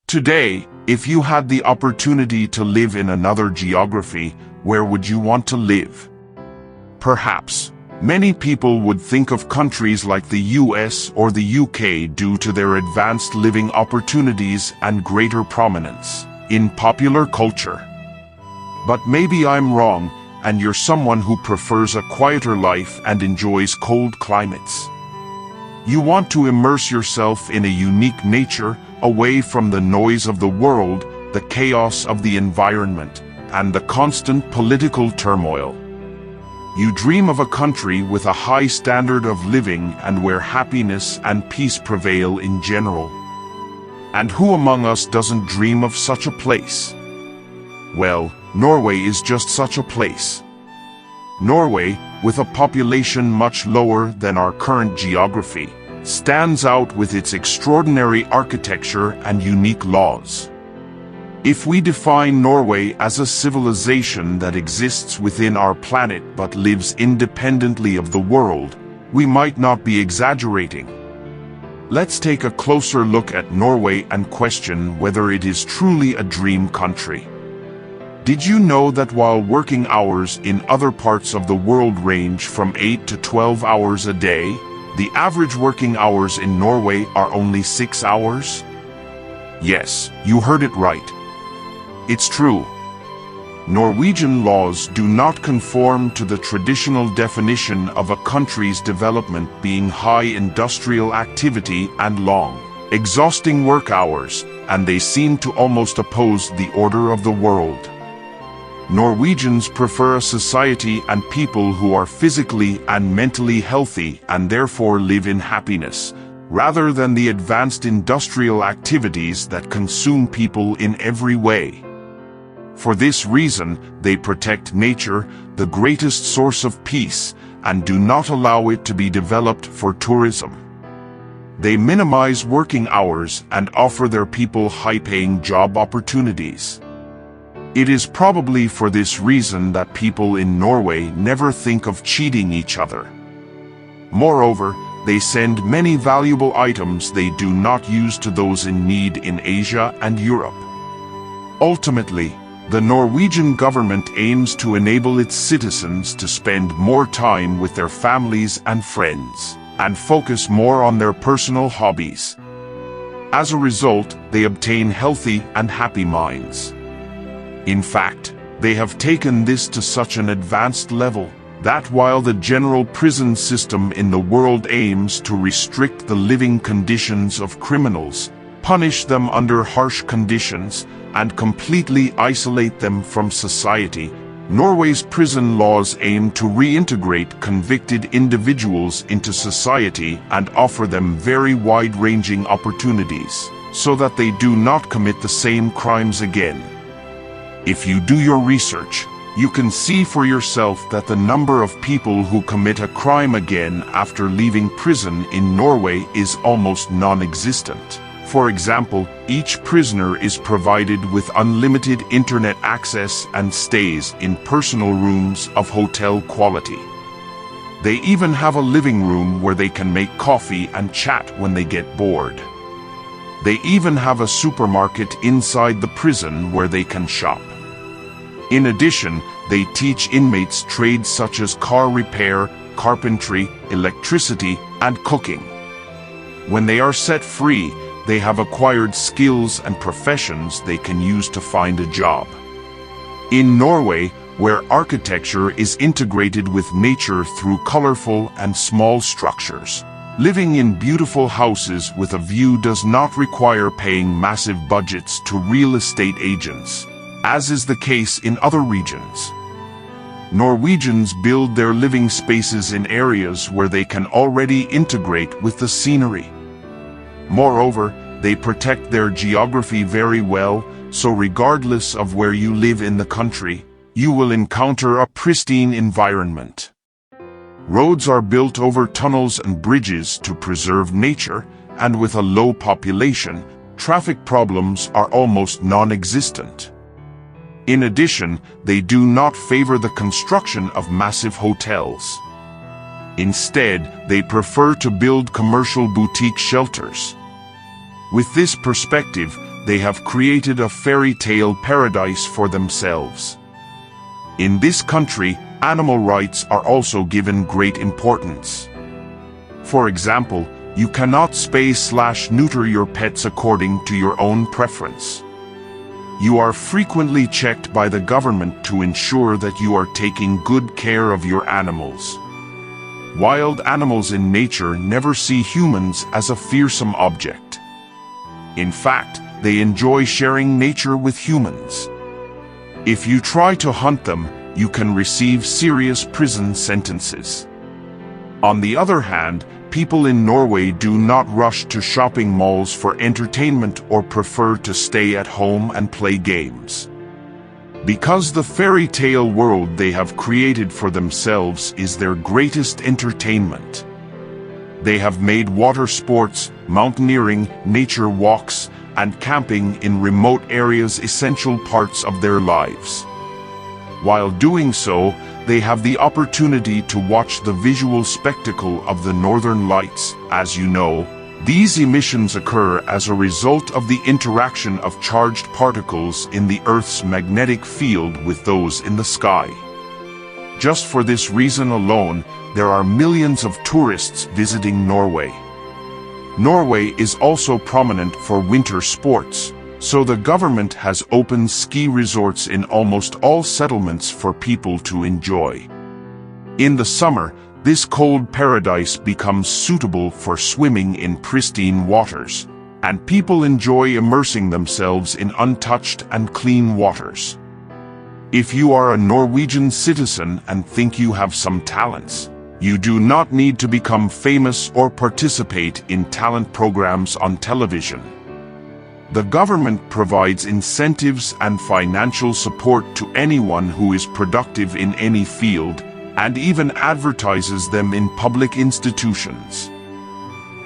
Today, if you had the opportunity to live in another geography, where would you want to live? Perhaps, many people would think of countries like the US or the UK due to their advanced living opportunities and greater prominence in popular culture. But maybe I'm wrong, and you're someone who prefers a quieter life and enjoys cold climates. You want to immerse yourself in a unique nature, away from the noise of the world, the chaos of the environment, and the constant political turmoil. You dream of a country with a high standard of living and where happiness and peace prevail in general. And who among us doesn't dream of such a place? Well, Norway is just such a place. Norway, with a population much lower than our current geography, stands out with its extraordinary architecture and unique laws. If we define Norway as a civilization that exists within our planet but lives independently of the world, we might not be exaggerating. Let's take a closer look at Norway and question whether it is truly a dream country. Did you know that while working hours in other parts of the world range from 8 to 12 hours a day, the average working hours in Norway are only 6 hours? Yes, you heard it right. It's true. Norwegian laws do not conform to the traditional definition of a country's development being high industrial activity and long, exhausting work hours, and they seem to almost oppose the order of the world. Norwegians prefer a society and people who are physically and mentally healthy and therefore live in happiness, rather than the advanced industrial activities that consume people in every way. For this reason, they protect nature, the greatest source of peace, and do not allow it to be developed for tourism. They minimize working hours and offer their people high-paying job opportunities. It is probably for this reason that people in Norway never think of cheating each other. Moreover, they send many valuable items they do not use to those in need in Asia and Europe. Ultimately, the Norwegian government aims to enable its citizens to spend more time with their families and friends, and focus more on their personal hobbies. As a result, they obtain healthy and happy minds. In fact, they have taken this to such an advanced level that while the general prison system in the world aims to restrict the living conditions of criminals, punish them under harsh conditions, and completely isolate them from society, Norway's prison laws aim to reintegrate convicted individuals into society and offer them very wide-ranging opportunities, so that they do not commit the same crimes again. If you do your research, you can see for yourself that the number of people who commit a crime again after leaving prison in Norway is almost non-existent. For example, each prisoner is provided with unlimited internet access and stays in personal rooms of hotel quality. They even have a living room where they can make coffee and chat when they get bored. They even have a supermarket inside the prison where they can shop. In addition, they teach inmates trades such as car repair, carpentry, electricity, and cooking. When they are set free, they have acquired skills and professions they can use to find a job. In Norway, where architecture is integrated with nature through colorful and small structures, living in beautiful houses with a view does not require paying massive budgets to real estate agents, as is the case in other regions. Norwegians build their living spaces in areas where they can already integrate with the scenery. Moreover, they protect their geography very well, so regardless of where you live in the country, you will encounter a pristine environment. Roads are built over tunnels and bridges to preserve nature, and with a low population, traffic problems are almost non-existent. In addition, they do not favor the construction of massive hotels. Instead, they prefer to build commercial boutique shelters. With this perspective, they have created a fairy tale paradise for themselves. In this country, animal rights are also given great importance. For example, you cannot spay/neuter your pets according to your own preference. You are frequently checked by the government to ensure that you are taking good care of your animals. Wild animals in nature never see humans as a fearsome object. In fact, they enjoy sharing nature with humans. If you try to hunt them, you can receive serious prison sentences. On the other hand, people in Norway do not rush to shopping malls for entertainment or prefer to stay at home and play games. Because the fairy tale world they have created for themselves is their greatest entertainment. They have made water sports, mountaineering, nature walks, and camping in remote areas essential parts of their lives. While doing so, they have the opportunity to watch the visual spectacle of the northern lights. As you know, these emissions occur as a result of the interaction of charged particles in the Earth's magnetic field with those in the sky. Just for this reason alone, there are millions of tourists visiting Norway. Norway is also prominent for winter sports, so the government has opened ski resorts in almost all settlements for people to enjoy. In the summer, this cold paradise becomes suitable for swimming in pristine waters, and people enjoy immersing themselves in untouched and clean waters. If you are a Norwegian citizen and think you have some talents, you do not need to become famous or participate in talent programs on television. The government provides incentives and financial support to anyone who is productive in any field, and even advertises them in public institutions.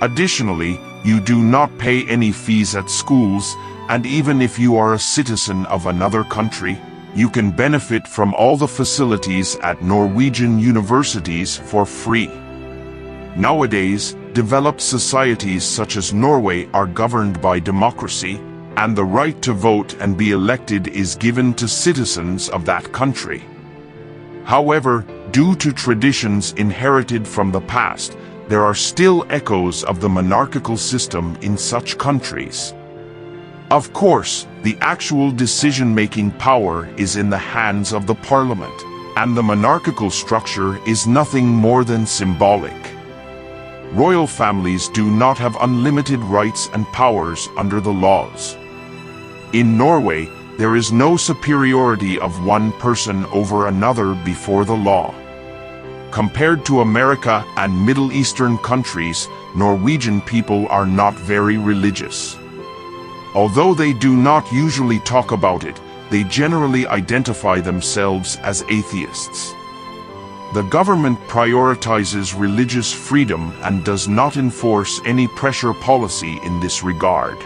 Additionally, you do not pay any fees at schools, and even if you are a citizen of another country, you can benefit from all the facilities at Norwegian universities for free. Nowadays, developed societies such as Norway are governed by democracy, and the right to vote and be elected is given to citizens of that country. However, due to traditions inherited from the past, there are still echoes of the monarchical system in such countries. Of course, the actual decision-making power is in the hands of the parliament, and the monarchical structure is nothing more than symbolic. Royal families do not have unlimited rights and powers under the laws. In Norway, there is no superiority of one person over another before the law. Compared to America and Middle Eastern countries, Norwegian people are not very religious. Although they do not usually talk about it, they generally identify themselves as atheists. The government prioritizes religious freedom and does not enforce any pressure policy in this regard.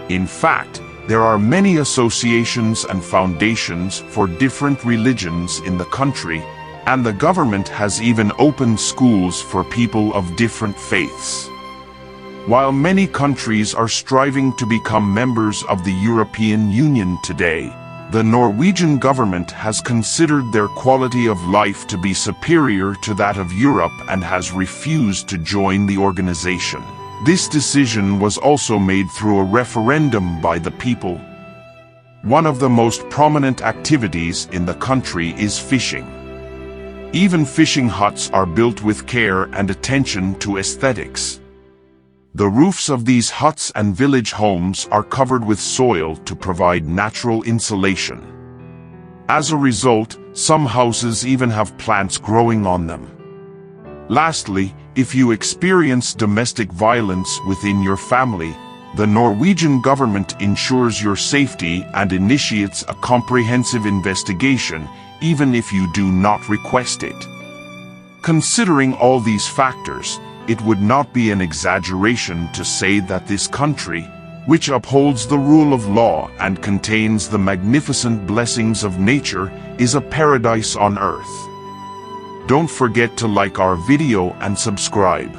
In fact, there are many associations and foundations for different religions in the country, and the government has even opened schools for people of different faiths. While many countries are striving to become members of the European Union today, the Norwegian government has considered their quality of life to be superior to that of Europe and has refused to join the organization. This decision was also made through a referendum by the people. One of the most prominent activities in the country is fishing. Even fishing huts are built with care and attention to aesthetics. The roofs of these huts and village homes are covered with soil to provide natural insulation. As a result, some houses even have plants growing on them. Lastly, if you experience domestic violence within your family, the Norwegian government ensures your safety and initiates a comprehensive investigation, even if you do not request it. Considering all these factors, it would not be an exaggeration to say that this country, which upholds the rule of law and contains the magnificent blessings of nature, is a paradise on earth. Don't forget to like our video and subscribe.